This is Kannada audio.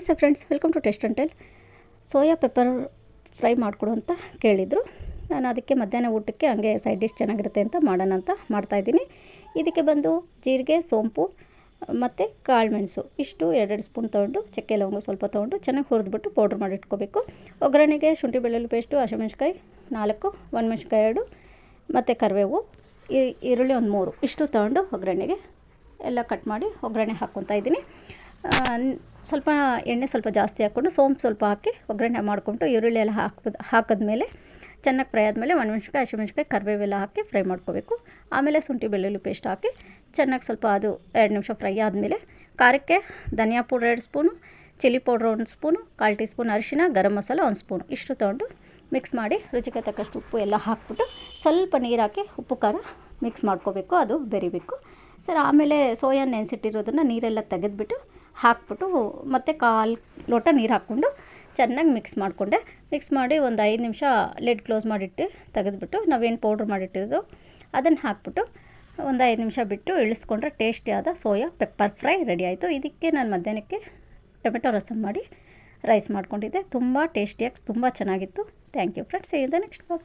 ನಮಸ್ತೆ friends, welcome to taste and tell. Soya pepper fry ಮಾಡಿಕೊಡು ಅಂತ ಕೇಳಿದರು. ನಾನು ಅದಕ್ಕೆ ಮಧ್ಯಾಹ್ನ ಊಟಕ್ಕೆ ಹಂಗೆ ಸೈಡ್ ಡಿಶ್ ಚೆನ್ನಾಗಿರುತ್ತೆ ಅಂತ ಮಾಡೋಣ ಅಂತ ಮಾಡ್ತಾಯಿದ್ದೀನಿ. ಇದಕ್ಕೆ ಬಂದು ಜೀರಿಗೆ, ಸೋಂಪು ಮತ್ತು ಕಾಳುಮೆಣಸು ಇಷ್ಟು 2 ಸ್ಪೂನ್ ತೊಗೊಂಡು, ಚಕ್ಕೆ ಲವಂಗ ಸ್ವಲ್ಪ ತೊಗೊಂಡು ಚೆನ್ನಾಗಿ ಹುರಿದ್ಬಿಟ್ಟು ಪೌಡ್ರ್ ಮಾಡಿ ಇಟ್ಕೋಬೇಕು. ಒಗ್ಗರಣೆಗೆ ಶುಂಠಿ ಬೆಳ್ಳುಳ್ಳಿ ಪೇಸ್ಟು, ಹಸಿಮೆಣ್ಸಿಕಾಯಿ 4, ಒಣಮೆಣ್ಸಿಕಾಯಿ 2 ಮತ್ತು ಕರಿಬೇವು, ಈರುಳ್ಳಿ ಒಂದು 3 ಇಷ್ಟು ತೊಗೊಂಡು ಒಗ್ಗರಣೆಗೆ ಎಲ್ಲ ಕಟ್ ಮಾಡಿ ಒಗ್ಗರಣೆ ಹಾಕ್ಕೊತಾ ಇದ್ದೀನಿ. ಸ್ವಲ್ಪ ಎಣ್ಣೆ ಸ್ವಲ್ಪ ಜಾಸ್ತಿ ಹಾಕ್ಕೊಂಡು ಸೋಂಪು ಸ್ವಲ್ಪ ಹಾಕಿ ಒಗ್ಗರಣೆ ಮಾಡಿಕೊಂಡು ಈರುಳ್ಳಿ ಎಲ್ಲ ಹಾಕಿದ್ಮೇಲೆ ಚೆನ್ನಾಗಿ ಫ್ರೈ ಆದಮೇಲೆ ಒಣಮೆಣ್ಸಿಕಾಯಿ, ಹಸಿಮೆಣ್ಸಿಕಾಯಿ, ಕರಿಬೇವೆಲ್ಲ ಹಾಕಿ ಫ್ರೈ ಮಾಡ್ಕೋಬೇಕು. ಆಮೇಲೆ ಶುಂಠಿ ಬೆಳ್ಳುಳ್ಳಿ ಪೇಸ್ಟ್ ಹಾಕಿ ಚೆನ್ನಾಗಿ ಸ್ವಲ್ಪ ಅದು 2 ನಿಮಿಷ ಫ್ರೈ ಆದಮೇಲೆ ಖಾರಕ್ಕೆ ಧನಿಯಾ powder 2 spoon, chilli powder 1 spoon, 1/4 teaspoon ಅರಿಶಿನ, ಗರಂ ಮಸಾಲ 1 ಸ್ಪೂನು ಇಷ್ಟು ತೊಗೊಂಡು ಮಿಕ್ಸ್ ಮಾಡಿ ರುಚಿಗೆ ತಕ್ಕಷ್ಟು ಉಪ್ಪು ಎಲ್ಲ ಹಾಕ್ಬಿಟ್ಟು ಸ್ವಲ್ಪ ನೀರು ಹಾಕಿ ಉಪ್ಪು ಖಾರ ಮಿಕ್ಸ್ ಮಾಡ್ಕೋಬೇಕು, ಅದು ಬೆರಿಬೇಕು ಸರ್. ಆಮೇಲೆ ಸೋಯಾ ನೆನೆಸಿಟ್ಟಿರೋದನ್ನು ನೀರೆಲ್ಲ ತೆಗೆದುಬಿಟ್ಟು ಹಾಕ್ಬಿಟ್ಟು ಮತ್ತೆ 1/4 ಲೋಟ ನೀರು ಹಾಕ್ಕೊಂಡು ಚೆನ್ನಾಗಿ ಮಿಕ್ಸ್ ಮಾಡಿ ಒಂದು 5 ನಿಮಿಷ ಲಿಡ್ ಕ್ಲೋಸ್ ಮಾಡಿಟ್ಟು ತೆಗೆದುಬಿಟ್ಟು ನಾವೇನು ಪೌಡ್ರ್ ಮಾಡಿಟ್ಟಿರೋದು ಅದನ್ನು ಹಾಕ್ಬಿಟ್ಟು ಒಂದು 5 ನಿಮಿಷ ಬಿಟ್ಟು ಇಳಿಸ್ಕೊಂಡ್ರೆ ಟೇಸ್ಟಿಯಾದ ಸೋಯಾ ಪೆಪ್ಪರ್ ಫ್ರೈ ರೆಡಿ ಆಯಿತು. ಇದಕ್ಕೆ ನಾನು ಮಧ್ಯಾಹ್ನಕ್ಕೆ ಟೊಮೆಟೊ ರಸಮ್ ಮಾಡಿ ರೈಸ್ ಮಾಡ್ಕೊಂಡಿದ್ದೆ. ತುಂಬ ಟೇಸ್ಟಿಯಾಗಿ ತುಂಬ ಚೆನ್ನಾಗಿತ್ತು. Thank you friends. see you in the next vlog.